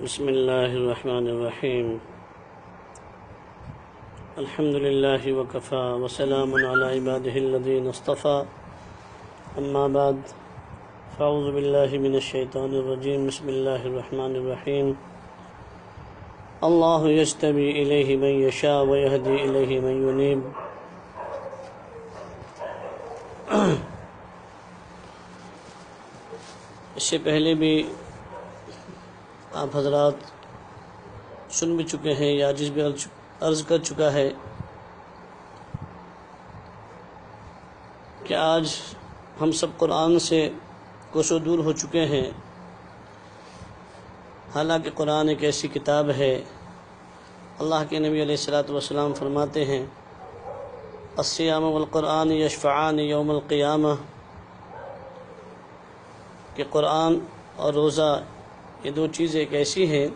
بسم اللہ الرحمن الرحیم الحمد للہ وکفا وسلام علی عبادہ الذین اصطفى اما بعد فاعوذ باللہ من الشیطان الرجیم بسم اللہ الرحمن الرحیم اللہ یجتبی الیہ من یشاء ویہدی الیہ من ینیب۔ اس سے پہلے بھی آپ حضرات سن بھی چکے ہیں یا جس بھی عرض کر چکا ہے کہ آج ہم سب قرآن سے کوسوں دور ہو چکے ہیں، حالانکہ قرآن ایک ایسی کتاب ہے۔ اللہ کے نبی علیہ الصلوۃ والسلام فرماتے ہیں الصیام والقرآن یشفعان یوم القیامہ، کہ قرآن اور روزہ یہ دو چیزیں ایک ایسی ہیں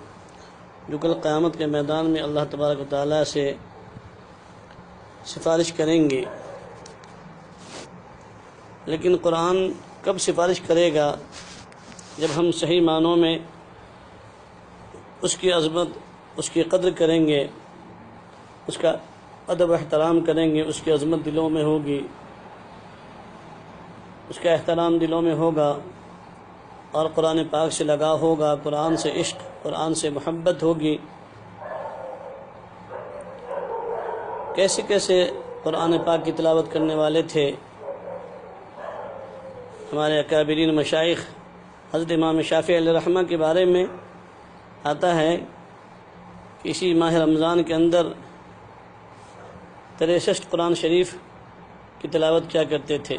جو کل قیامت کے میدان میں اللہ تبارک و تعالیٰ سے سفارش کریں گے۔ لیکن قرآن کب سفارش کرے گا؟ جب ہم صحیح معنوں میں اس کی عظمت، اس کی قدر کریں گے، اس کا ادب و احترام کریں گے، اس کی عظمت دلوں میں ہوگی، اس کا احترام دلوں میں ہوگا، اور قرآن پاک سے لگاؤ ہوگا، قرآن سے عشق، قرآن سے محبت ہوگی۔ کیسے کیسے قرآن پاک کی تلاوت کرنے والے تھے ہمارے اکابرین مشائخ۔ حضرت امام شافعی علیہ رحمہ کے بارے میں آتا ہے کہ اسی ماہ رمضان کے اندر 63 قرآن شریف کی تلاوت کیا کرتے تھے،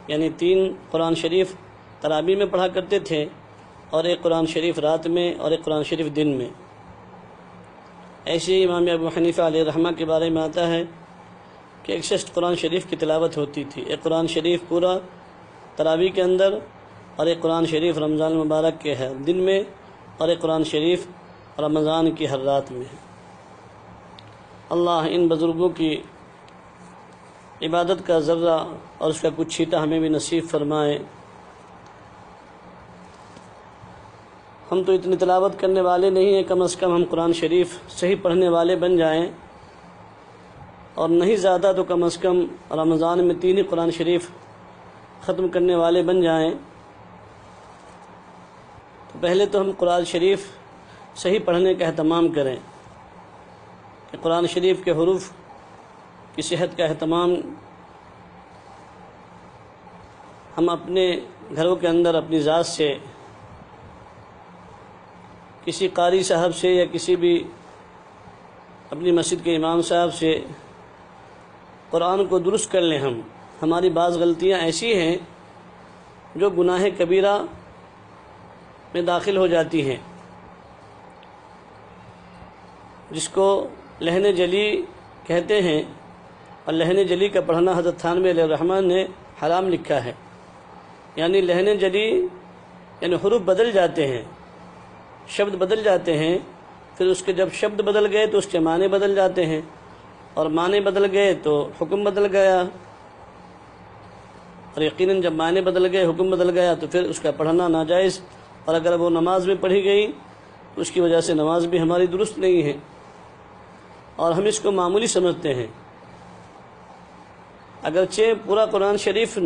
یعنی 3 قرآن شریف تراویح میں پڑھا کرتے تھے، اور ایک قرآن شریف رات میں اور ایک قرآن شریف دن میں۔ ایسے ہی امام ابو حنیفہ علیہ رحمہ کے بارے میں آتا ہے کہ 61 قرآن شریف کی تلاوت ہوتی تھی، ایک قرآن شریف پورا تراویح کے اندر، اور ایک قرآن شریف رمضان المبارک کے ہر دن میں، اور ایک قرآن شریف رمضان کی ہر رات میں۔ اللہ ان بزرگوں کی عبادت کا ذرہ اور اس کا کچھ چھیٹا ہمیں بھی نصیب فرمائے۔ ہم تو اتنی تلاوت کرنے والے نہیں ہیں، کم از کم ہم قرآن شریف صحیح پڑھنے والے بن جائیں، اور نہیں زیادہ تو کم از کم رمضان میں 3 ہی قرآن شریف ختم کرنے والے بن جائیں۔ تو پہلے تو ہم قرآن شریف صحیح پڑھنے کا اہتمام کریں، کہ قرآن شریف کے حروف کی صحت کا اہتمام ہم اپنے گھروں کے اندر اپنی ذات سے، کسی قاری صاحب سے یا کسی بھی اپنی مسجد کے امام صاحب سے قرآن کو درست کر لیں۔ ہماری بعض غلطیاں ایسی ہیں جو گناہ کبیرہ میں داخل ہو جاتی ہیں، جس کو لحن جلی کہتے ہیں، اور لحن جلی کا پڑھنا حضرت تھانوی علیہ الرحمن نے حرام لکھا ہے۔ یعنی لحن جلی یعنی حروف بدل جاتے ہیں، شبد بدل جاتے ہیں، پھر اس کے جب شبد بدل گئے تو اس کے معنی بدل جاتے ہیں، اور معنی بدل گئے تو حکم بدل گیا، اور یقیناً جب معنی بدل گئے، حکم بدل گیا، تو پھر اس کا پڑھنا ناجائز، اور اگر وہ نماز میں پڑھی گئی تو اس کی وجہ سے نماز بھی ہماری درست نہیں ہے، اور ہم اس کو معمولی سمجھتے ہیں۔ اگرچہ پورا قرآن شریف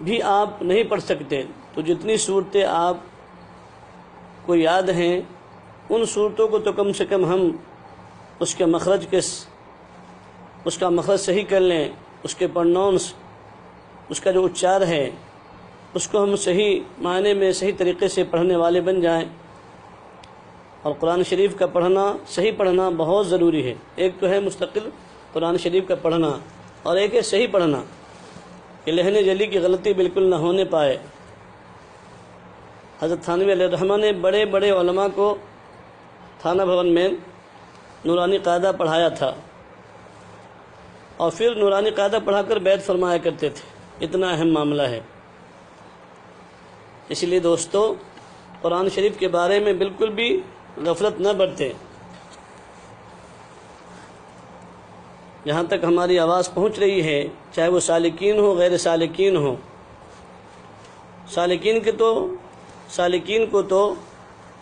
بھی آپ نہیں پڑھ سکتے، تو جتنی صورتیں آپ کو یاد ہیں ان صورتوں کو تو کم سے کم ہم اس کا مخرج صحیح کر لیں، اس کے پرنونس، اس کا جو اچار ہے اس کو ہم صحیح معنی میں صحیح طریقے سے پڑھنے والے بن جائیں۔ اور قرآن شریف کا پڑھنا، صحیح پڑھنا بہت ضروری ہے۔ ایک تو ہے مستقل قرآن شریف کا پڑھنا، اور ایک ہے صحیح پڑھنا، کہ لحن جلی کی غلطی بالکل نہ ہونے پائے۔ حضرت تھانوی علیہ الرحمہ نے بڑے بڑے علماء کو تھانہ بھون میں نورانی قاعدہ پڑھایا تھا، اور پھر نورانی قاعدہ پڑھا کر بیعت فرمایا کرتے تھے، اتنا اہم معاملہ ہے۔ اس لیے دوستو، قرآن شریف کے بارے میں بالکل بھی غفلت نہ برتیں۔ جہاں تک ہماری آواز پہنچ رہی ہے، چاہے وہ سالکین ہو غیر سالکین ہو، سالکین کو تو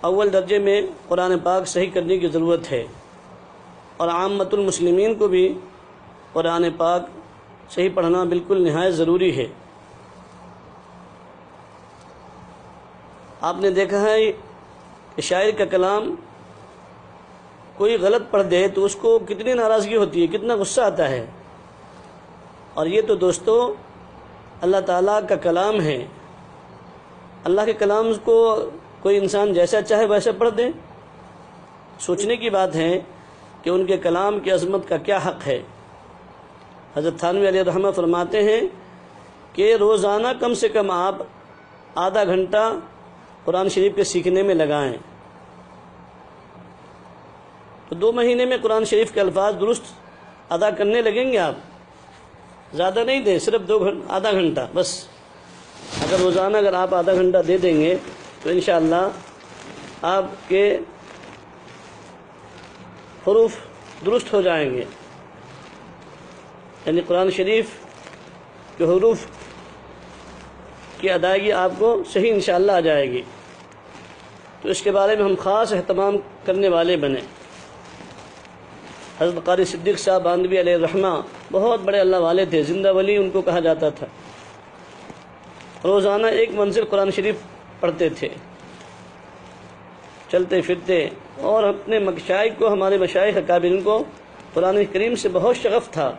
اول درجے میں قرآن پاک صحیح کرنے کی ضرورت ہے، اور عامۃ المسلمین کو بھی قرآن پاک صحیح پڑھنا بالکل نہایت ضروری ہے۔ آپ نے دیکھا ہے کہ شاعر کا کلام کوئی غلط پڑھ دے تو اس کو کتنی ناراضگی ہوتی ہے، کتنا غصہ آتا ہے، اور یہ تو دوستو اللہ تعالیٰ کا کلام ہے۔ اللہ کے کلام کو کوئی انسان جیسا چاہے ویسا پڑھ دے، سوچنے کی بات ہے کہ ان کے کلام کی عظمت کا کیا حق ہے۔ حضرت تھانوی علیہ الرحمہ فرماتے ہیں کہ روزانہ کم سے کم آپ آدھا گھنٹہ قرآن شریف کے سیکھنے میں لگائیں، تو 2 مہینے میں قرآن شریف کے الفاظ درست ادا کرنے لگیں گے آپ۔ زیادہ نہیں دیں، صرف آدھا گھنٹہ بس۔ اگر روزانہ آپ آدھا گھنٹہ دے دیں گے تو انشاءاللہ آپ کے حروف درست ہو جائیں گے، یعنی قرآن شریف کے حروف کی ادائیگی آپ کو صحیح انشاءاللہ آ جائے گی۔ تو اس کے بارے میں ہم خاص اہتمام کرنے والے بنیں۔ حضرت قاری صدیق صاحب باندھوی علیہ الرحمہ بہت بڑے اللہ والے تھے، زندہ ولی ان کو کہا جاتا تھا۔ روزانہ 1 منزل قرآن شریف پڑھتے تھے، چلتے پھرتے، اور اپنے مشائخ کو، ہمارے مشائخ اکابرین کو قرآن کریم سے بہت شغف تھا۔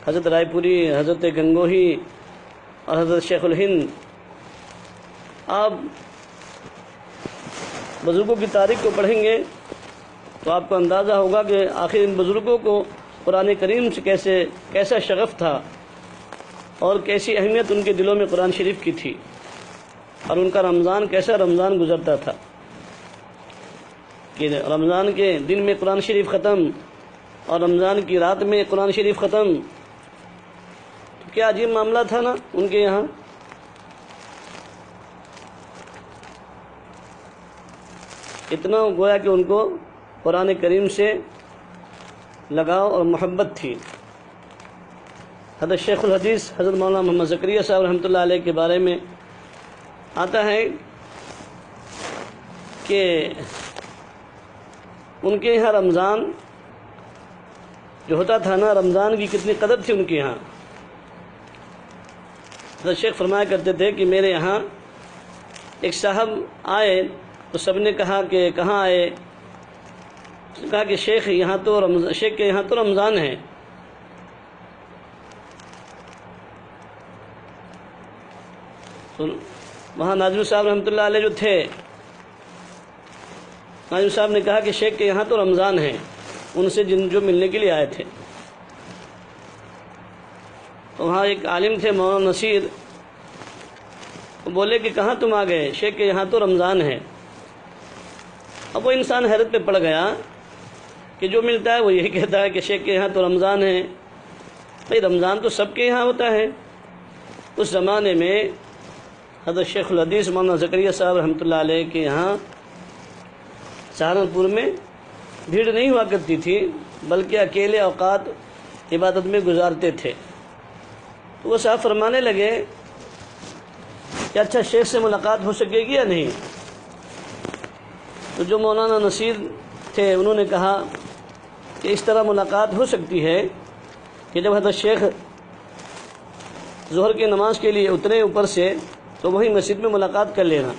حضرت رائے پوری، حضرت گنگوہی اور حضرت شیخ الہند۔ آپ بزرگوں کی تاریخ کو پڑھیں گے تو آپ کو اندازہ ہوگا کہ آخر ان بزرگوں کو قرآن کریم سے کیسا شغف تھا، اور کیسی اہمیت ان کے دلوں میں قرآن شریف کی تھی، اور ان کا رمضان کیسا رمضان گزرتا تھا کہ رمضان کے دن میں قرآن شریف ختم اور رمضان کی رات میں قرآن شریف ختم۔ تو کیا عجیب معاملہ تھا نا ان کے یہاں۔ اتنا گویا کہ ان کو قرآن کریم سے لگاؤ اور محبت تھی۔ حضرت شیخ الحدیث حضرت مولانا محمد زکریا صاحب رحمۃ اللہ علیہ کے بارے میں آتا ہے کہ ان کے یہاں رمضان جو ہوتا تھا نا، رمضان کی کتنی قدر تھی ان کے یہاں۔ حضرت شیخ فرمایا کرتے تھے کہ میرے یہاں ایک صاحب آئے تو سب نے کہا کہ کہاں آئے؟ اس نے کہا کہ شیخ کے یہاں تو رمضان ہے۔ تو وہاں ناظم صاحب رحمۃ اللہ علیہ جو تھے، ناظم صاحب نے کہا کہ شیخ کے یہاں تو رمضان ہے، ان سے جو ملنے کے لیے آئے تھے۔ تو وہاں ایک عالم تھے مولانا نصیر، وہ بولے کہ کہاں تم آ گئے؟ شیخ کے یہاں تو رمضان ہے۔ اب وہ انسان حیرت پہ پڑ گیا کہ جو ملتا ہے وہ یہی کہتا ہے کہ شیخ کے یہاں تو رمضان ہے۔ بھائی رمضان تو سب کے یہاں ہوتا ہے۔ اس زمانے میں حضرت شیخ الحدیث مولانا زکریا صاحب رحمۃ اللہ علیہ کے یہاں سہارنپور میں بھیڑ نہیں ہوا کرتی تھی، بلکہ اکیلے اوقات عبادت میں گزارتے تھے۔ تو وہ صاحب فرمانے لگے کہ اچھا شیخ سے ملاقات ہو سکے گی یا نہیں؟ تو جو مولانا نصیر تھے انہوں نے کہا کہ اس طرح ملاقات ہو سکتی ہے کہ جب حضرت شیخ ظہر کی نماز کے لیے اترے اوپر سے تو وہی مسجد میں ملاقات کر لینا،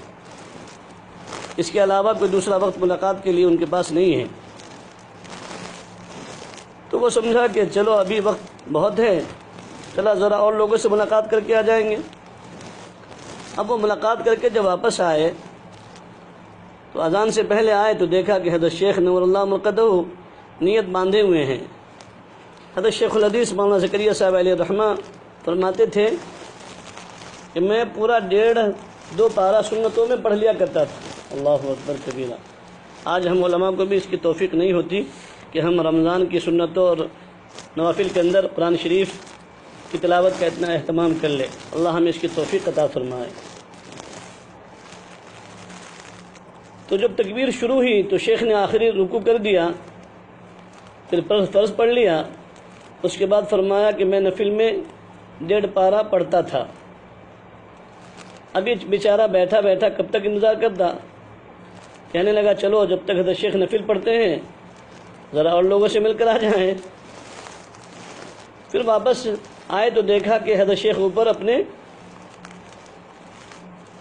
اس کے علاوہ کوئی دوسرا وقت ملاقات کے لیے ان کے پاس نہیں ہے۔ تو وہ سمجھا کہ چلو ابھی وقت بہت ہے، چلا ذرا اور لوگوں سے ملاقات کر کے آ جائیں گے۔ اب وہ ملاقات کر کے جب واپس آئے تو اذان سے پہلے آئے تو دیکھا کہ حضرت شیخ نور اللہ مرقدہ نیت باندھے ہوئے ہیں۔ حضرت شیخ الحدیث مولانا زکریا صاحب علیہ الرحمہ فرماتے تھے کہ میں پورا 1.5-2 پارہ سنتوں میں پڑھ لیا کرتا تھا۔ اللہ اکبر کبیرہ۔ آج ہم علماء کو بھی اس کی توفیق نہیں ہوتی کہ ہم رمضان کی سنتوں اور نوافل کے اندر قرآن شریف کی تلاوت کا اتنا اہتمام کر لے۔ اللہ ہمیں اس کی توفیق عطا فرمائے۔ تو جب تکبیر شروع ہوئی تو شیخ نے آخری رکوع کر دیا، پھر فرض پڑھ لیا، اس کے بعد فرمایا کہ میں نفل میں 1.5 پارہ پڑھتا تھا۔ ابھی بیچارہ بیٹھا بیٹھا کب تک انتظار کرتا، کہنے لگا چلو جب تک حضرت شیخ نفل پڑھتے ہیں ذرا اور لوگوں سے مل کر آ جائیں۔ پھر واپس آئے تو دیکھا کہ حضرت شیخ اوپر اپنے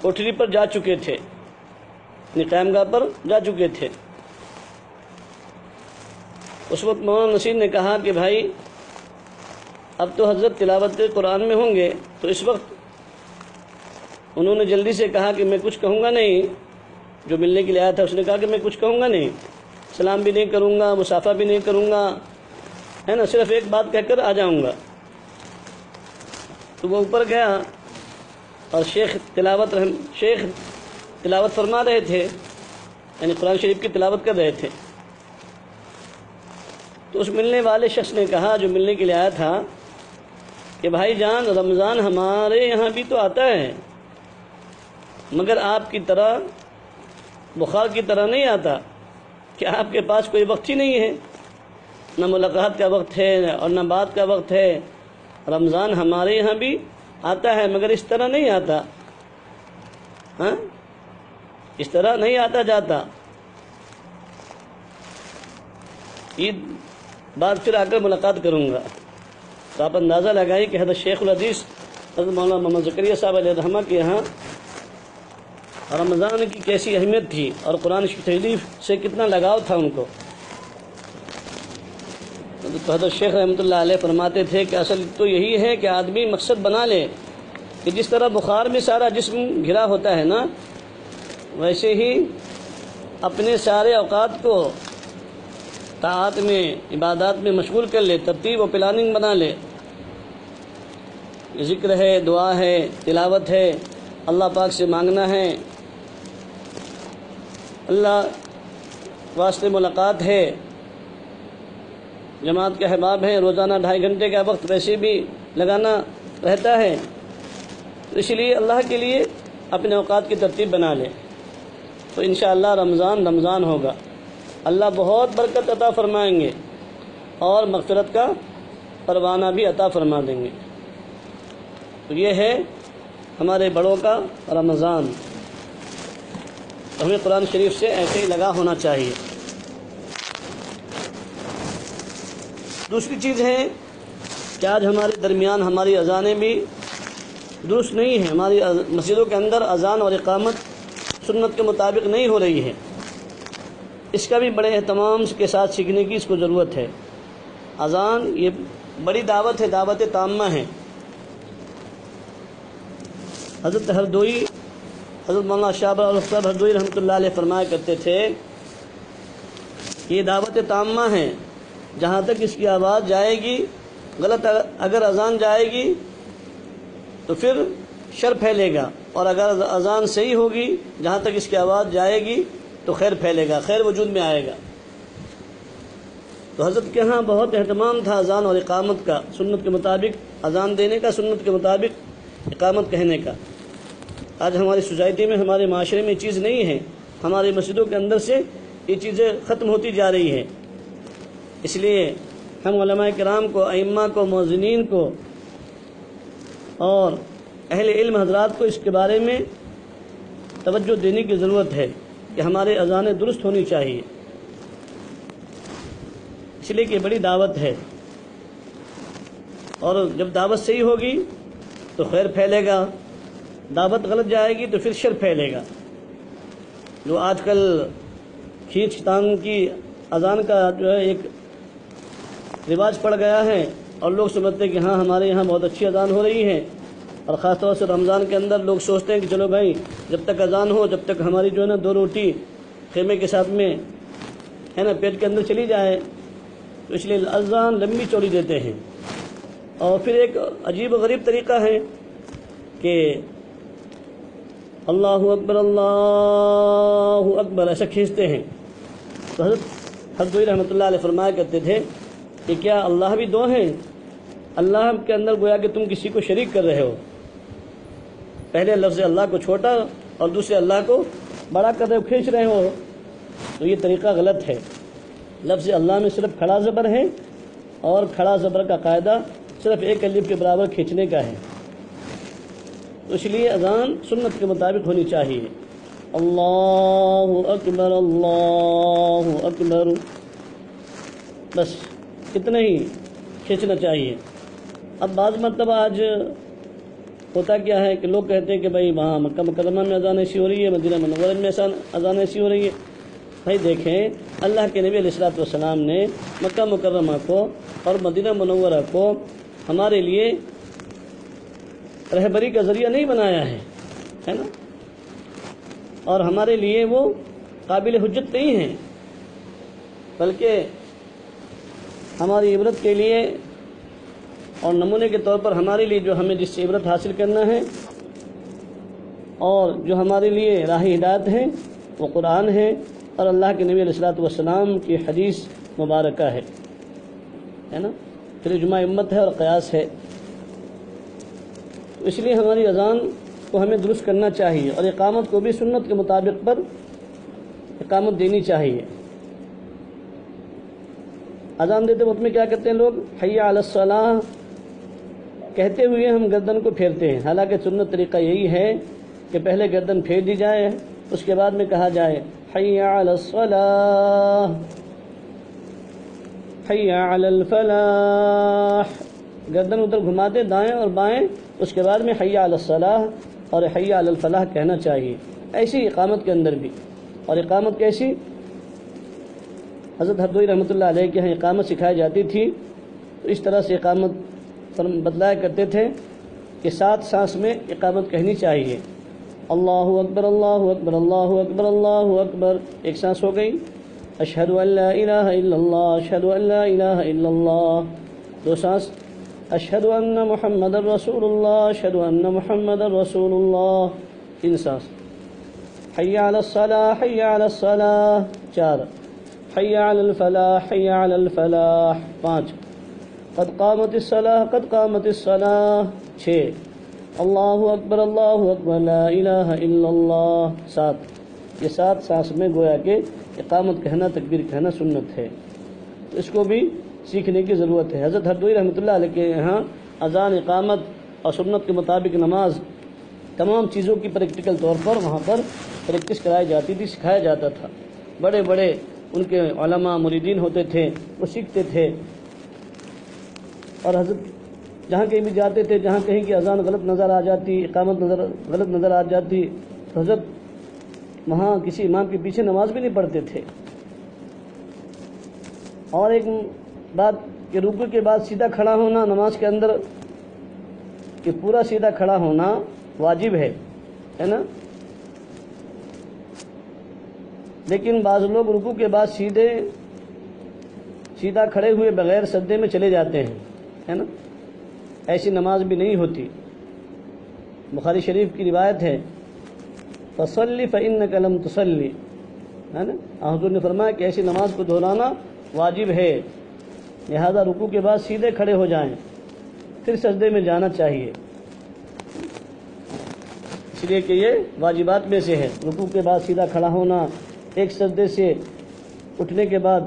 کوٹھری پر جا چکے تھے، اپنی قیامگاہ پر جا چکے تھے۔ اس وقت مولانا نصیر نے کہا کہ بھائی اب تو حضرت تلاوت قرآن میں ہوں گے، تو اس وقت انہوں نے جلدی سے کہا کہ میں کچھ کہوں گا نہیں، جو ملنے کے لیے آیا تھا اس نے کہا کہ میں کچھ کہوں گا نہیں، سلام بھی نہیں کروں گا، مصافحہ بھی نہیں کروں گا، ہے نا، صرف ایک بات کہہ کر آ جاؤں گا۔ تو وہ اوپر گیا اور شیخ تلاوت فرما رہے تھے، یعنی قرآن شریف کی تلاوت کر رہے تھے۔ تو اس ملنے والے شخص نے کہا، جو ملنے کے لیے آیا تھا، کہ بھائی جان رمضان ہمارے یہاں بھی تو آتا ہے، مگر آپ کی طرح بخار کی طرح نہیں آتا کہ آپ کے پاس کوئی وقت ہی نہیں ہے، نہ ملاقات کا وقت ہے اور نہ بات کا وقت ہے۔ رمضان ہمارے یہاں بھی آتا ہے مگر اس طرح نہیں آتا، ہاں اس طرح نہیں آتا جاتا۔ عید بعد پھر آ کر ملاقات کروں گا۔ تو آپ اندازہ لگائی کہ حضرت شیخ الحدیث حضرت مولانا محمد زکریا صاحب علیہ الرحمہ کے یہاں رمضان کی کیسی اہمیت تھی اور قرآن کی تحریف سے کتنا لگاؤ تھا ان کو۔ تو حضرت شیخ رحمۃ اللہ علیہ فرماتے تھے کہ اصل تو یہی ہے کہ آدمی مقصد بنا لے کہ جس طرح بخار میں سارا جسم گھرا ہوتا ہے نا، ویسے ہی اپنے سارے اوقات کو طاعات میں عبادات میں مشغول کر لے، ترتیب و پلاننگ بنا لے۔ ذکر ہے، دعا ہے، تلاوت ہے، اللہ پاک سے مانگنا ہے، اللہ واسطے ملاقات ہے، جماعت کے احباب ہیں، روزانہ 2.5 گھنٹے کا وقت ویسے بھی لگانا رہتا ہے۔ تو اس لیے اللہ کے لیے اپنے اوقات کی ترتیب بنا لے، تو انشاءاللہ رمضان ہوگا، اللہ بہت برکت عطا فرمائیں گے اور مغفرت کا پروانہ بھی عطا فرما دیں گے۔ تو یہ ہے ہمارے بڑوں کا رمضان، ہمیں قرآن شریف سے ایسے ہی لگا ہونا چاہیے۔ دوسری چیز ہے کہ آج ہمارے درمیان ہماری اذانیں بھی درست نہیں ہیں، ہماری مسجدوں کے اندر اذان اور اقامت سنت کے مطابق نہیں ہو رہی ہے۔ اس کا بھی بڑے اہتمام کے ساتھ سیکھنے کی اس کو ضرورت ہے۔ اذان یہ بڑی دعوت ہے، دعوت تامہ ہے۔ حضرت مولانا شاہ صاحب ہردوئی رحمۃ اللہ علیہ فرمایا کرتے تھے کہ یہ دعوت تامہ ہے، جہاں تک اس کی آواز جائے گی، غلط اگر اذان جائے گی تو پھر شر پھیلے گا، اور اگر اذان صحیح ہوگی جہاں تک اس کی آواز جائے گی تو خیر پھیلے گا، خیر وجود میں آئے گا۔ تو حضرت کے ہاں بہت اہتمام تھا اذان اور اقامت کا، سنت کے مطابق اذان دینے کا، سنت کے مطابق اقامت کہنے کا۔ آج ہماری سوسائٹی میں، ہمارے معاشرے میں یہ چیز نہیں ہے، ہماری مسجدوں کے اندر سے یہ چیزیں ختم ہوتی جا رہی ہیں۔ اس لیے ہم علماء کرام کو، ائمہ کو، مؤذنین کو اور اہل علم حضرات کو اس کے بارے میں توجہ دینے کی ضرورت ہے کہ ہمارے اذانیں درست ہونی چاہیے، اس لیے کہ بڑی دعوت ہے، اور جب دعوت صحیح ہوگی تو خیر پھیلے گا، دعوت غلط جائے گی تو پھر شر پھیلے گا۔ جو آج کل کھینچ تان کی اذان کا جو ہے ایک رواج پڑ گیا ہے، اور لوگ سمجھتے ہیں کہ ہاں ہمارے یہاں بہت اچھی اذان ہو رہی ہے، اور خاص طور سے رمضان کے اندر لوگ سوچتے ہیں کہ چلو بھائی جب تک اذان ہو جب تک ہماری جو ہے نا 2 روٹی خیمے کے ساتھ میں ہے نا پیٹ کے اندر چلی جائے، تو اس لیے اذان لمبی چوڑی دیتے ہیں۔ اور پھر ایک عجیب و غریب طریقہ ہے کہ اللہ اکبر اللہ اکبر ایسا کھینچتے ہیں۔ تو حضرت ہردوئی رحمۃ اللہ علیہ فرمایا کرتے تھے کہ کیا اللہ بھی 2 ہیں؟ اللہ کے اندر گویا کہ تم کسی کو شریک کر رہے ہو، پہلے لفظ اللہ کو چھوٹا اور دوسرے اللہ کو بڑا کر رہے ہو، کھینچ رہے ہو، تو یہ طریقہ غلط ہے۔ لفظ اللہ میں صرف کھڑا زبر ہے، اور کھڑا زبر کا قاعدہ صرف 1 الف کے برابر کھینچنے کا ہے۔ تو اس لیے اذان سنت کے مطابق ہونی چاہیے۔ اللہ اکبر اللہ اکبر، بس اتنا ہی کھینچنا چاہیے۔ اب بعض مرتبہ آج ہوتا کیا ہے کہ لوگ کہتے ہیں کہ بھائی وہاں مکہ مکرمہ میں اذان ایسی ہو رہی ہے، مدینہ منورہ میں اذان ایسی ہو رہی ہے۔ بھائی دیکھیں، اللہ کے نبی علیہ الصلوۃ والسلام نے مکہ مکرمہ کو اور مدینہ منورہ کو ہمارے لیے رہبری کا ذریعہ نہیں بنایا ہے نا، اور ہمارے لیے وہ قابل حجت نہیں ہیں، بلکہ ہماری عبرت کے لیے اور نمونے کے طور پر ہمارے لیے جو ہمیں جس سے عبرت حاصل کرنا ہے اور جو ہمارے لیے راہ ہدایت ہے وہ قرآن ہے اور اللہ کے نبی علیہ الصلوۃ والسلام کی حدیث مبارکہ ہے نا، پھر اجماع امت ہے اور قیاس ہے۔ تو اس لیے ہماری اذان کو ہمیں درست کرنا چاہیے اور اقامت کو بھی سنت کے مطابق پر اقامت دینی چاہیے۔ اذان دیتے وقت میں کیا کرتے ہیں لوگ؟ حی علی الصلاۃ کہتے ہوئے ہم گردن کو پھیرتے ہیں، حالانکہ سنت طریقہ یہی ہے کہ پہلے گردن پھیر دی جائے، اس کے بعد میں کہا جائے حی علی الصلاۃ حی علی الفلاح، گردن ادھر گھماتے دائیں اور بائیں، اس کے بعد میں حی علی الصلاۃ اور حی علی الفلاح کہنا چاہیے۔ ایسی اقامت کے اندر بھی، اور اقامت کیسی؟ حضرت ہردوئی رحمۃ اللہ علیہ کے یہاں اقامت سکھائی جاتی تھی، تو اس طرح سے اقامت بتلایا کرتے تھے کہ 7 سانس میں اقامت کہنی چاہیے۔ اللہ اکبر اللہ اکبر اللہ اکبر اللہ اکبر، ایک سانس ہو گئی۔ اشہد ان لا الہ الا اللہ اشہد ان لا الہ الا اللہ، 2 سانس۔ اشہد ان محمد رسول اللہ اشہد ان محمد رسول اللہ، 3 سانس۔ حی علی الصلاۃ حی علی الصلاۃ، 4۔ حی علی الفلاح حی علی الفلاح، 5۔ قد قامت الصلاۃ قد قامت الصلاۃ، 6۔ اللہ اکبر لا الہ الا اللہ، 7۔ یہ 7 سانس میں گویا کہ اقامت کہنا، تکبیر کہنا سنت ہے، تو اس کو بھی سیکھنے کی ضرورت ہے۔ حضرت ہردوئی رحمۃ اللہ علیہ کے یہاں اذان، اقامت اور سنت کے مطابق نماز، تمام چیزوں کی پریکٹیکل طور پر وہاں پر پریکٹس کرائی جاتی تھی، سکھایا جاتا تھا۔ بڑے بڑے ان کے علماء مریدین ہوتے تھے، وہ سیکھتے تھے، اور حضرت جہاں کہیں بھی جاتے تھے، جہاں کہیں کی اذان غلط نظر آ جاتی، اقامت غلط نظر آ جاتی، تو حضرت وہاں کسی امام کے پیچھے نماز بھی نہیں پڑھتے تھے۔ اور ایک بات کہ رکوع کے بعد سیدھا کھڑا ہونا نماز کے اندر، کہ پورا سیدھا کھڑا ہونا واجب ہے نا، لیکن بعض لوگ رکوع کے بعد سیدھا کھڑے ہوئے بغیر سجدے میں چلے جاتے ہیں، ہے نا، ایسی نماز بھی نہیں ہوتی۔ بخاری شریف کی روایت ہے فصلی فإنک لم تصلی، ہے نا، حضور نے فرمایا کہ ایسی نماز کو دہرانا واجب ہے، لہذا رکوع کے بعد سیدھے کھڑے ہو جائیں، پھر سجدے میں جانا چاہیے، اس لیے کہ یہ واجبات میں سے ہے۔ رکوع کے بعد سیدھا کھڑا ہونا، ایک سجدے سے اٹھنے کے بعد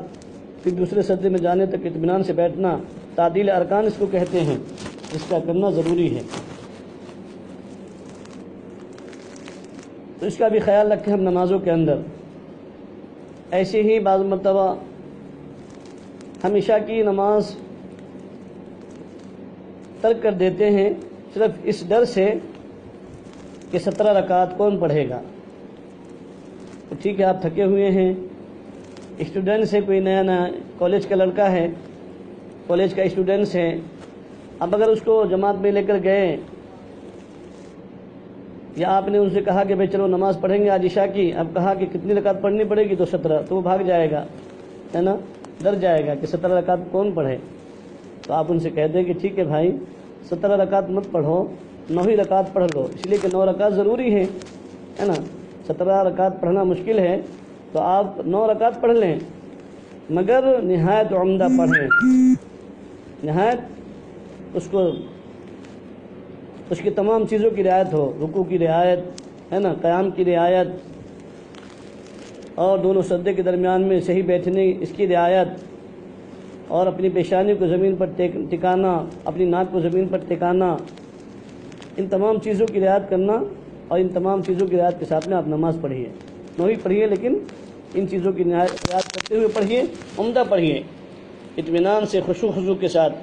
پھر دوسرے سجدے میں جانے تک اطمینان سے بیٹھنا، تعدیل ارکان اس کو کہتے ہیں، اس کا کرنا ضروری ہے۔ تو اس کا بھی خیال رکھیں ہم نمازوں کے اندر۔ ایسے ہی بعض مرتبہ ہم عشاء کی نماز ترک کر دیتے ہیں صرف اس ڈر سے کہ 17 رکعت کون پڑھے گا۔ تو ٹھیک ہے، آپ تھکے ہوئے ہیں، اسٹوڈنٹس ہے، کوئی نیا کالج کا لڑکا ہے، کالج کا اسٹوڈنٹس ہے، اب اگر اس کو جماعت میں لے کر گئے یا آپ نے ان سے کہا کہ بھائی چلو نماز پڑھیں گے آج عشاء کی، اب کہا کہ کتنی رکعت پڑھنی پڑے گی، تو 17، تو وہ بھاگ جائے گا، ہے نا، ڈر جائے گا کہ 17 رکعت کون پڑھے۔ تو آپ ان سے کہہ دیں کہ ٹھیک ہے بھائی 17 رکعت مت پڑھو، 9 ہی رکعت پڑھ لو، اس لیے کہ 9 رکعت ضروری ہے نا، 17 رکعت پڑھنا مشکل ہے، تو آپ 9 رکعت پڑھ لیں، مگر نہایت عمدہ پڑھیں، نہایت اس کی تمام چیزوں کی رعایت ہو، رکوع کی رعایت، ہے نا، قیام کی رعایت، اور دونوں سجدے کے درمیان میں صحیح بیٹھنے اس کی رعایت، اور اپنی پیشانی کو زمین پر ٹکانا، اپنی ناک کو زمین پر ٹکانا، ان تمام چیزوں کی رعایت کرنا، اور ان تمام چیزوں کی رعایت کے ساتھ میں آپ نماز پڑھیے، نوی پڑھیے، لیکن ان چیزوں کی رعایت کرتے ہوئے پڑھیے، عمدہ پڑھیے، اطمینان سے، خضوع کے ساتھ،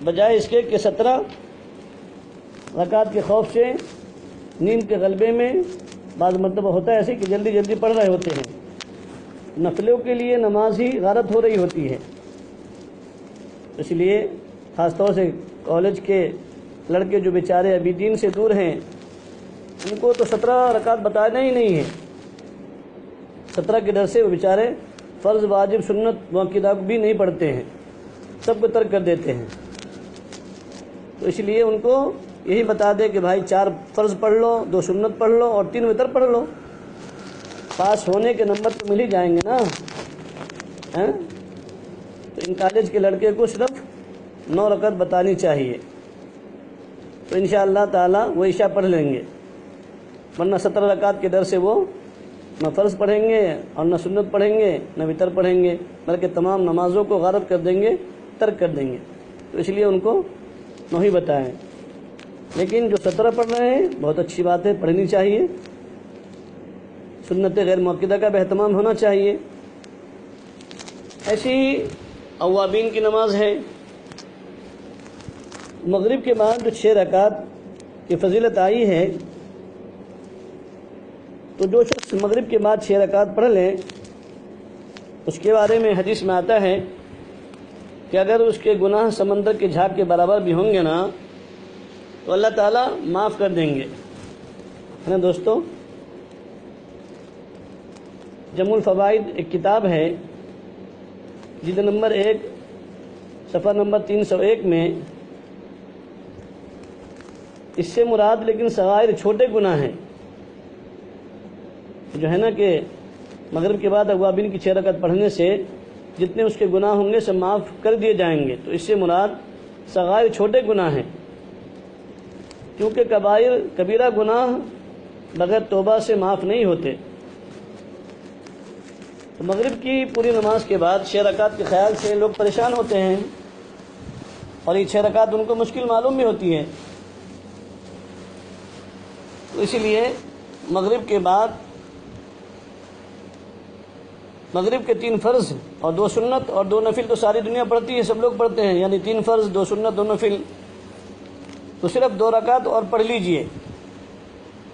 بجائے اس کے کہ 17 رکعت کے خوف سے، نیند کے غلبے میں بعض مرتبہ ہوتا ہے ایسے کہ جلدی جلدی پڑھ رہے ہوتے ہیں، نفلوں کے لیے نماز ہی غارت ہو رہی ہوتی ہے۔ اس لیے خاص طور سے کالج کے لڑکے جو بیچارے ابھی دین سے دور ہیں، ان کو تو 17 رکعت بتانا ہی نہیں ہے، 17 کے ڈر سے وہ بیچارے فرض، واجب، سنت، مؤکدہ بھی نہیں پڑھتے ہیں، سب کو ترک کر دیتے ہیں۔ تو اس لیے ان کو یہی بتا دے کہ بھائی 4 فرض پڑھ لو، 2 سنت پڑھ لو اور 3 وتر پڑھ لو، پاس ہونے کے نمبر تو مل ہی جائیں گے نا۔ تو ان کالج کے لڑکے کو صرف 9 رکعت بتانی چاہیے، تو انشاءاللہ تعالی وہ عشاء پڑھ لیں گے، ورنہ 17 رکعت کے ڈر سے وہ نہ فرض پڑھیں گے اور نہ سنت پڑھیں گے، نہ وتر پڑھیں گے، بلکہ تمام نمازوں کو غارت کر دیں گے، ترک کر دیں گے۔ تو اس لیے ان کو نہیں بتائیں، لیکن جو 17 پڑھ رہے ہیں بہت اچھی بات ہے، پڑھنی چاہیے، سنت غیر مؤکدہ کا بھی اہتمام ہونا چاہیے۔ ایسی ہی اوابین کی نماز ہے، مغرب کے بعد جو 6 رکعت کی فضیلت آئی ہے، تو جو شخص مغرب کے بعد 6 رکعت پڑھ لیں، اس کے بارے میں حدیث میں آتا ہے کہ اگر اس کے گناہ سمندر کے جھاگ کے برابر بھی ہوں گے نا تو اللہ تعالیٰ معاف کر دیں گے، ہے نا دوستو۔ جمع الفوائد ایک کتاب ہے، جلد نمبر 1 صفحہ نمبر 301 میں اس سے مراد لیکن صغائر چھوٹے گناہ ہیں، جو ہے نا کہ مغرب کے بعد اوابین کی 6 رکعت پڑھنے سے جتنے اس کے گناہ ہوں گے سب معاف کر دیے جائیں گے، تو اس سے مراد صغائر چھوٹے گناہ ہیں، کیونکہ کبیرہ گناہ بغیر توبہ سے معاف نہیں ہوتے۔ تو مغرب کی پوری نماز کے بعد 6 رکعت کے خیال سے لوگ پریشان ہوتے ہیں، اور یہ 6 رکعت ان کو مشکل معلوم بھی ہوتی ہے، تو اسی لیے مغرب کے بعد مغرب کے 3 فرض اور 2 سنت اور 2 نفل تو ساری دنیا پڑھتی ہے، سب لوگ پڑھتے ہیں، یعنی 3 فرض، 2 سنت، 2 نفل، تو صرف 2 رکعت اور پڑھ لیجئے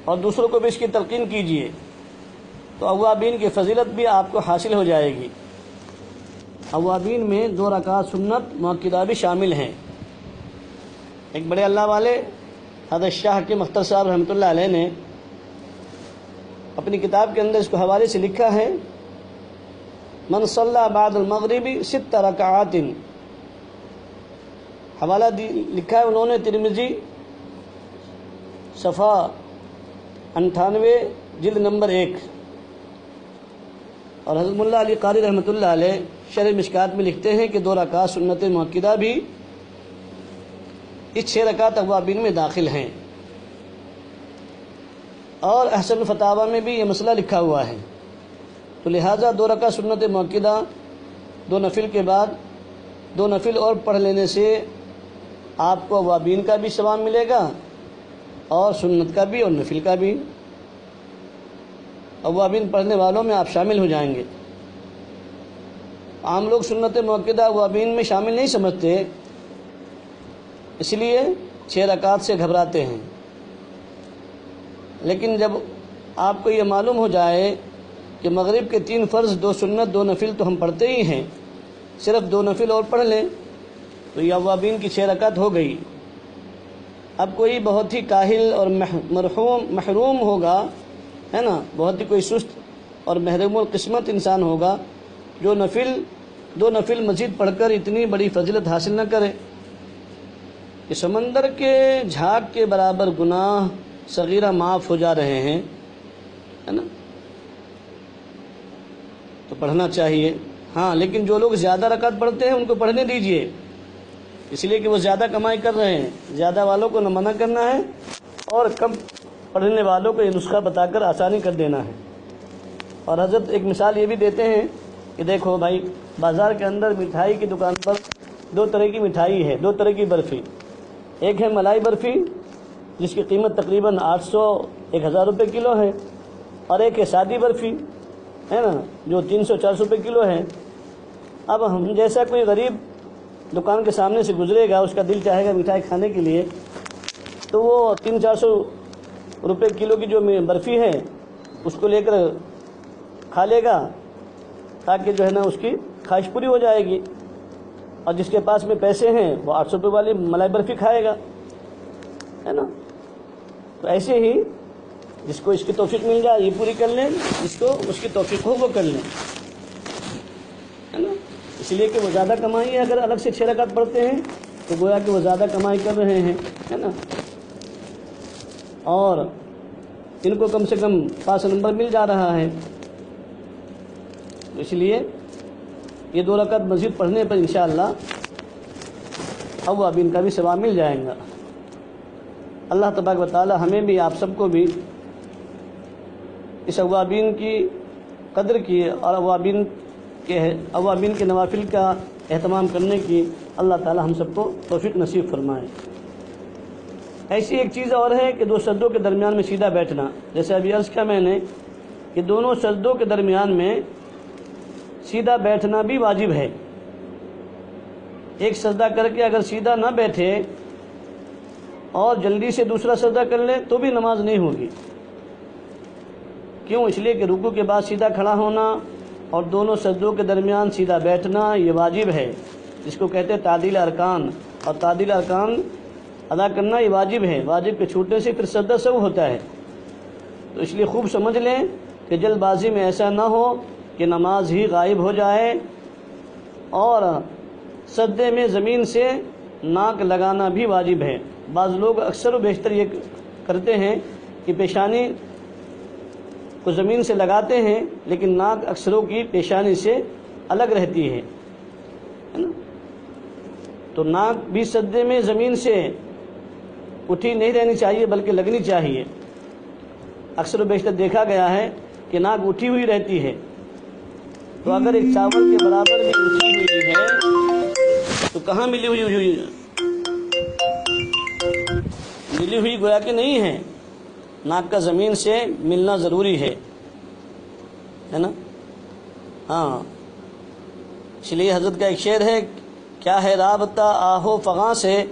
اور دوسروں کو بھی اس کی تلقین کیجئے، تو اوابین کی فضیلت بھی آپ کو حاصل ہو جائے گی۔ اوابین میں 2 رکعت سنت مؤکدہ بھی شامل ہیں۔ ایک بڑے اللہ والے حضرت شاہ کے مختار صاحب رحمۃ اللہ علیہ نے اپنی کتاب کے اندر اس کو حوالے سے لکھا ہے، من صلی بعد المغرب 6 رکعات، حوالہ لکھا ہے انہوں نے ترمذی صفحہ 98 جلد نمبر 1، اور حضرت مولا علی قاری رحمۃ اللہ علیہ شرح مشکات میں لکھتے ہیں کہ 2 رکعت سنت مؤکدہ بھی اس 6 رکعت اوابین میں داخل ہیں، اور احسن فتاوی میں بھی یہ مسئلہ لکھا ہوا ہے۔ تو لہٰذا 2 رکعت سنت مؤکدہ 2 نفل کے بعد 2 نفل اور پڑھ لینے سے آپ کو اوابین کا بھی ثواب ملے گا اور سنت کا بھی اور نفل کا بھی۔ اوابین پڑھنے والوں میں آپ شامل ہو جائیں گے۔ عام لوگ سنت مؤکدہ اوابین میں شامل نہیں سمجھتے، اس لیے 6 رکعت سے گھبراتے ہیں، لیکن جب آپ کو یہ معلوم ہو جائے کہ مغرب کے 3 فرض، 2 سنت، 2 نفل تو ہم پڑھتے ہی ہیں، صرف 2 نفل اور پڑھ لیں تو یہ اوابین کی 6 رکعت ہو گئی۔ اب کوئی بہت ہی کاہل اور محروم ہوگا، ہے نا، بہت ہی کوئی سست اور محروم القسمت انسان ہوگا جو 2 نفل مزید پڑھ کر اتنی بڑی فضیلت حاصل نہ کرے کہ سمندر کے جھاگ کے برابر گناہ صغیرہ معاف ہو جا رہے ہیں، ہے نا، تو پڑھنا چاہیے۔ ہاں، لیکن جو لوگ زیادہ رکعت پڑھتے ہیں ان کو پڑھنے دیجئے، اس لیے کہ وہ زیادہ کمائی کر رہے ہیں، زیادہ والوں کو نہ منع کرنا ہے اور کم پڑھنے والوں کو یہ نسخہ بتا کر آسانی کر دینا ہے۔ اور حضرت ایک مثال یہ بھی دیتے ہیں کہ دیکھو بھائی، بازار کے اندر مٹھائی کی دکان پر 2 طرح کی مٹھائی ہے، 2 طرح کی برفی، ایک ہے ملائی برفی جس کی قیمت تقریباً 800-1000 روپے کلو ہے، اور ایک ہے سادی برفی ہے نا جو 300-400 روپے کلو ہے۔ اب ہم جیسا کوئی غریب دکان کے سامنے سے گزرے گا، اس کا دل چاہے گا مٹھائی کھانے کے لیے، تو وہ 300-400 روپے کلو کی جو برفی ہے اس کو لے کر کھا لے گا، تاکہ جو ہے نا اس کی خواہش پوری ہو جائے گی۔ اور جس کے پاس میں پیسے ہیں وہ 800 روپے والی ملائی برفی کھائے گا، ہے نا۔ تو ایسے ہی جس کو اس کی توفیق مل جائے یہ پوری کر لیں، جس کو اس کی توفیق ہو وہ کر لیں، ہے نا۔ اس لیے کہ وہ زیادہ کمائی ہے، اگر الگ سے 6 رکعت پڑھتے ہیں تو گویا کہ وہ زیادہ کمائی کر رہے ہیں، ہے نا، اور ان کو کم سے کم پاس نمبر مل جا رہا ہے۔ اس لیے یہ 2 رکعت مزید پڑھنے پر انشاءاللہ اوابین کا بھی ثواب مل جائے گا۔ اللہ تبارک و تعالی ہمیں بھی آپ سب کو بھی اس اوابین کی قدر کی اور اوابین کے نوافل کا اہتمام کرنے کی اللہ تعالی ہم سب کو توفیق نصیب فرمائے۔ ایسی ایک چیز اور ہے کہ 2 سجدوں کے درمیان میں سیدھا بیٹھنا، جیسے ابھی عرض کیا میں نے کہ دونوں سجدوں کے درمیان میں سیدھا بیٹھنا بھی واجب ہے۔ ایک سجدہ کر کے اگر سیدھا نہ بیٹھے اور جلدی سے دوسرا سجدہ کر لے تو بھی نماز نہیں ہوگی۔ کیوں؟ اس لیے کہ رکوع کے بعد سیدھا کھڑا ہونا اور دونوں سجدوں کے درمیان سیدھا بیٹھنا یہ واجب ہے، جس کو کہتے ہیں تعدیل ارکان، اور تعدیل ارکان ادا کرنا یہ واجب ہے۔ واجب کے چھوٹنے سے پھر سجدہ سہو ہوتا ہے۔ تو اس لیے خوب سمجھ لیں کہ جلد بازی میں ایسا نہ ہو کہ نماز ہی غائب ہو جائے، اور سجدے میں زمین سے ناک لگانا بھی واجب ہے۔ بعض لوگ اکثر و بیشتر یہ کرتے ہیں کہ پیشانی کو زمین سے لگاتے ہیں، لیکن ناک اکثروں کی پیشانی سے الگ رہتی ہے نا۔ تو ناک بھی سجدے میں زمین سے اٹھی نہیں رہنی چاہیے بلکہ لگنی چاہیے۔ اکثر و بیشتر دیکھا گیا ہے کہ ناک اٹھی ہوئی رہتی ہے، تو اگر ایک چاول کے برابر بھی اٹھی ہوئی ہے تو کہاں ملی ہوئی گویا کہ نہیں ہے، ناک کا زمین سے ملنا ضروری ہے نا۔ ہاں، اس لیے حضرت کا ایک شعر ہے، کیا ہے رابطہ آہو فغاں سے،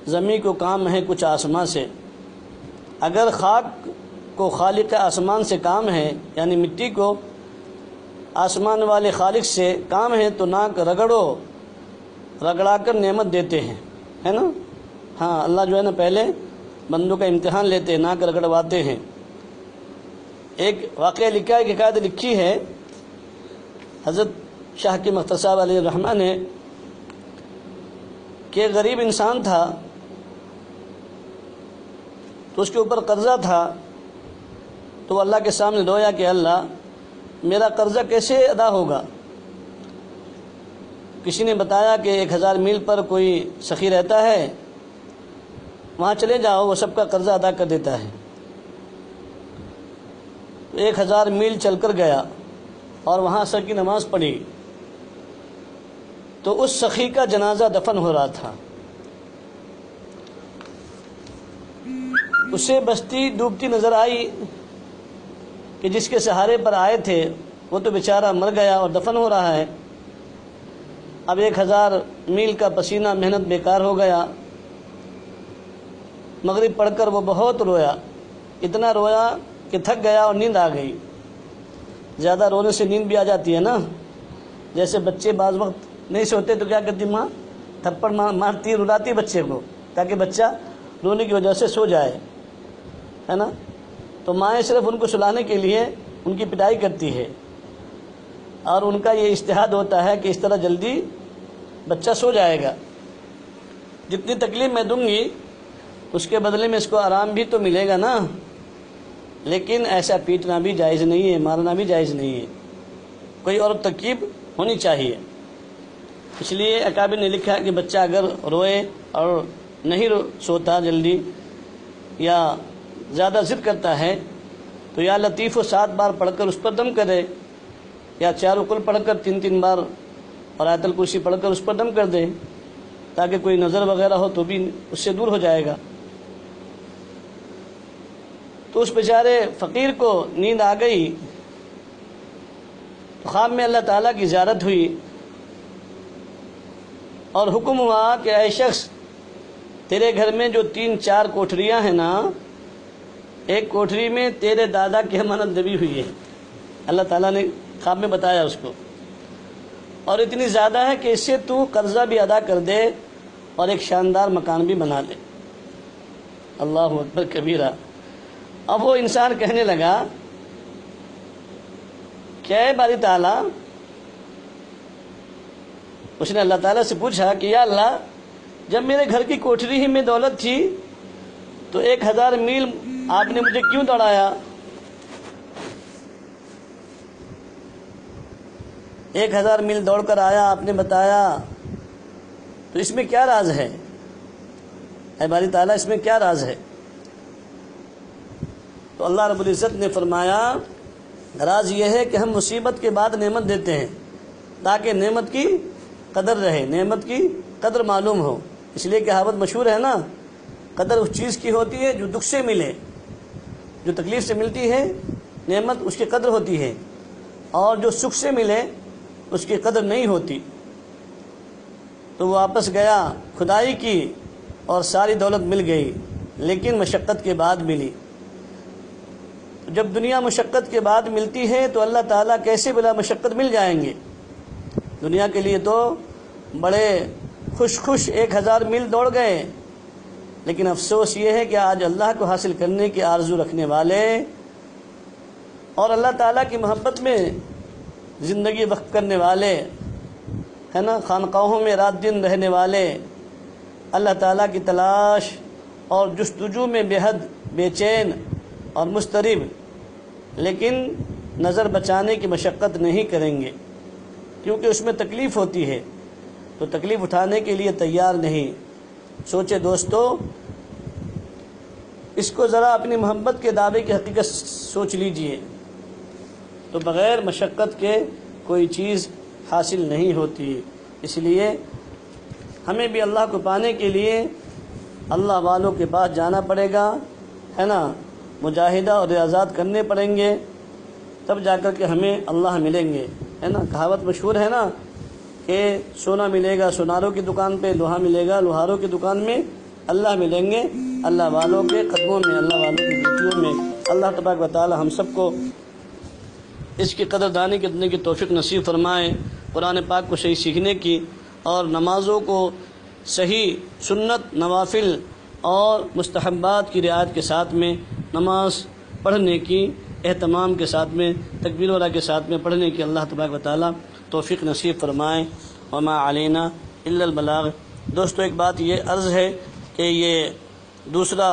زمیں کو کام ہے کچھ آسماں سے۔ اگر خاک کو خالق آسمان سے کام ہے، یعنی مٹی کو آسمان والے خالق سے کام ہے، تو ناک رگڑا کر نعمت دیتے ہیں، ہے نا۔ ہاں، اللہ جو ہے نا پہلے بندوں کا امتحان لیتے ہیں، ناک رگڑواتے ہیں۔ ایک واقعہ لکھا ہے، ایک حکایت لکھی ہے حضرت شاہ کی مختصر صاحب علیہ الرحمہ نے، کہ ایک غریب انسان تھا تو اس کے اوپر قرضہ تھا، تو وہ اللہ کے سامنے رویا کہ اللہ میرا قرضہ کیسے ادا ہوگا۔ کسی نے بتایا کہ 1000 میل پر کوئی سخی رہتا ہے، وہاں چلے جاؤ، وہ سب کا قرضہ ادا کر دیتا ہے۔ 1000 میل چل کر گیا اور وہاں عصر کی نماز پڑھی، تو اس سخی کا جنازہ دفن ہو رہا تھا۔ اسے بستی ڈوبتی نظر آئی کہ جس کے سہارے پر آئے تھے وہ تو بیچارہ مر گیا اور دفن ہو رہا ہے۔ اب 1000 میل کا پسینہ محنت بیکار ہو گیا۔ مغرب پڑھ کر وہ بہت رویا، اتنا رویا کہ تھک گیا اور نیند آ گئی۔ زیادہ رونے سے نیند بھی آ جاتی ہے نا، جیسے بچے بعض وقت نہیں سوتے تو کیا کرتی ماں، تھپڑ مارتی رلاتی بچے کو تاکہ بچہ رونے کی وجہ سے سو جائے، ہے نا۔ تو مائیں صرف ان کو سلانے کے لیے ان کی پٹائی کرتی ہے، اور ان کا یہ اجتہاد ہوتا ہے کہ اس طرح جلدی بچہ سو جائے گا۔ جتنی تکلیف میں دوں گی اس کے بدلے میں اس کو آرام بھی تو ملے گا نا، لیکن ایسا پیٹنا بھی جائز نہیں ہے، مارنا بھی جائز نہیں ہے، کوئی اور ترکیب ہونی چاہیے۔ اس لیے اکابر نے لکھا ہے کہ بچہ اگر روئے اور نہیں سوتا جلدی یا زیادہ ضد کرتا ہے تو یا لطیف و 7 بار پڑھ کر اس پر دم کرے، یا 4 قل پڑھ کر 3 بار اور آیت الکرسی پڑھ کر اس پر دم کر دے، تاکہ کوئی نظر وغیرہ ہو تو بھی اس سے دور ہو جائے گا۔ تو اس بیچارے فقیر کو نیند آ گئی، تو خواب میں اللہ تعالیٰ کی زیارت ہوئی اور حکم ہوا کہ اے شخص، تیرے گھر میں جو 3-4 کوٹھریاں ہیں نا، ایک کوٹھری میں تیرے دادا کی امانت دبی ہوئی ہے۔ اللہ تعالیٰ نے خواب میں بتایا اس کو، اور اتنی زیادہ ہے کہ اس سے تو قرضہ بھی ادا کر دے اور ایک شاندار مکان بھی بنا لے۔ اللہ اکبر کبیرہ۔ اب وہ انسان کہنے لگا کیا ہے باری تعالیٰ؟ اس نے اللہ تعالیٰ سے پوچھا کہ یا اللہ، جب میرے گھر کی کوٹھری ہی میں دولت تھی تو 1000 میل آپ نے مجھے کیوں دوڑایا؟ 1000 میل دوڑ کر آیا، آپ نے بتایا، تو اس میں کیا راز ہے؟ اے باری تعالیٰ، اس میں کیا راز ہے؟ تو اللہ رب العزت نے فرمایا راز یہ ہے کہ ہم مصیبت کے بعد نعمت دیتے ہیں تاکہ نعمت کی قدر رہے، نعمت کی قدر معلوم ہو۔ اس لیے کہاوت مشہور ہے نا، قدر اس چیز کی ہوتی ہے جو دکھ سے ملے، جو تکلیف سے ملتی ہے نعمت اس کی قدر ہوتی ہے، اور جو سکھ سے ملے اس کی قدر نہیں ہوتی۔ تو وہ واپس گیا، خدائی کی اور ساری دولت مل گئی، لیکن مشقت کے بعد ملی۔ جب دنیا مشقت کے بعد ملتی ہے تو اللہ تعالیٰ کیسے بلا مشقت مل جائیں گے؟ دنیا کے لیے تو بڑے خوش 1000 میل دوڑ گئے، لیکن افسوس یہ ہے کہ آج اللہ کو حاصل کرنے کی آرزو رکھنے والے اور اللہ تعالیٰ کی محبت میں زندگی وقف کرنے والے، ہے نا، خانقاہوں میں رات دن رہنے والے، اللہ تعالیٰ کی تلاش اور جستجو میں بے حد بے چین اور مضطرب، لیکن نظر بچانے کی مشقت نہیں کریں گے کیونکہ اس میں تکلیف ہوتی ہے، تو تکلیف اٹھانے کے لیے تیار نہیں۔ سوچے دوستو، اس کو ذرا اپنی محبت کے دعوے کی حقیقت سوچ لیجئے، تو بغیر مشقت کے کوئی چیز حاصل نہیں ہوتی۔ اس لیے ہمیں بھی اللہ کو پانے کے لیے اللہ والوں کے پاس جانا پڑے گا، ہے نا، مجاہدہ اور ریاضات کرنے پڑیں گے، تب جا کر کے ہمیں اللہ ملیں گے، ہے نا۔ کہاوت مشہور ہے نا کہ سونا ملے گا سوناروں کی دکان پہ، لوہا ملے گا لوہاروں کی دکان میں، اللہ ملیں گے اللہ والوں کے قدموں میں، اللہ والوں کی بیٹیوں میں۔ اللہ تبارک و تعالی ہم سب کو اس کی قدردانی کرنے کی توفیق نصیب فرمائے، قرآن پاک کو صحیح سیکھنے کی اور نمازوں کو صحیح سنت، نوافل اور مستحبات کی رعایت کے ساتھ میں نماز پڑھنے کی، اہتمام کے ساتھ میں، تکبیر والا کے ساتھ میں پڑھنے کی اللہ تبارک و تعالی توفیق نصیب فرمائے۔ وما علینا الا البلاغ۔ دوستو، ایک بات یہ عرض ہے کہ یہ دوسرا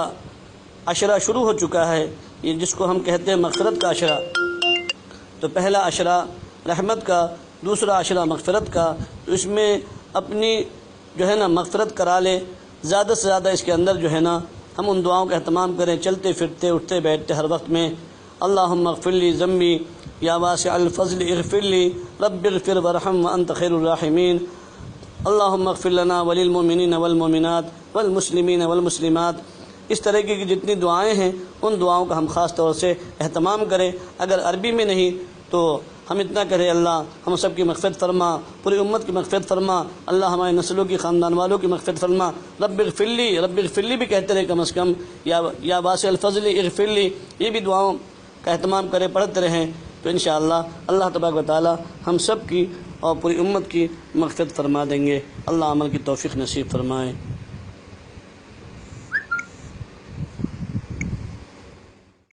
عشرہ شروع ہو چکا ہے، یہ جس کو ہم کہتے ہیں مغفرت کا عشرہ۔ تو پہلا عشرہ رحمت کا، دوسرا عشرہ مغفرت کا، تو اس میں اپنی جو ہے نا مغفرت کرا لے، زیادہ سے زیادہ اس کے اندر جو ہے نا ہم ان دعاؤں کا اہتمام کریں، چلتے پھرتے اٹھتے بیٹھتے ہر وقت میں۔ اللہم اغفر لی ذنبی یا واسع الفضل اغفر لی رب اغفر ورحم وانت خیر الراحمین۔ اللہم اغفر لنا وللمؤمنین والمؤمنات والمسلمین والمسلمات۔ اس طرح کی جتنی دعائیں ہیں ان دعاؤں کا ہم خاص طور سے اہتمام کریں۔ اگر عربی میں نہیں تو ہم اتنا کریں، اللہ ہم سب کی مغفرت فرما، پوری امت کی مغفرت فرما، اللہ ہمارے نسلوں کی، خاندان والوں کی مغفرت فرما۔ رب اغفر لی، رب اغفر لی بھی کہتے رہے کم از کم، یا واسع الفضل اغفر لی، یہ بھی دعاؤں کا اہتمام کریں، پڑھتے رہیں، تو انشاءاللہ اللہ تبارک و تعالی ہم سب کی اور پوری امت کی مغفرت فرما دیں گے۔ اللہ عمل کی توفیق نصیب فرمائے۔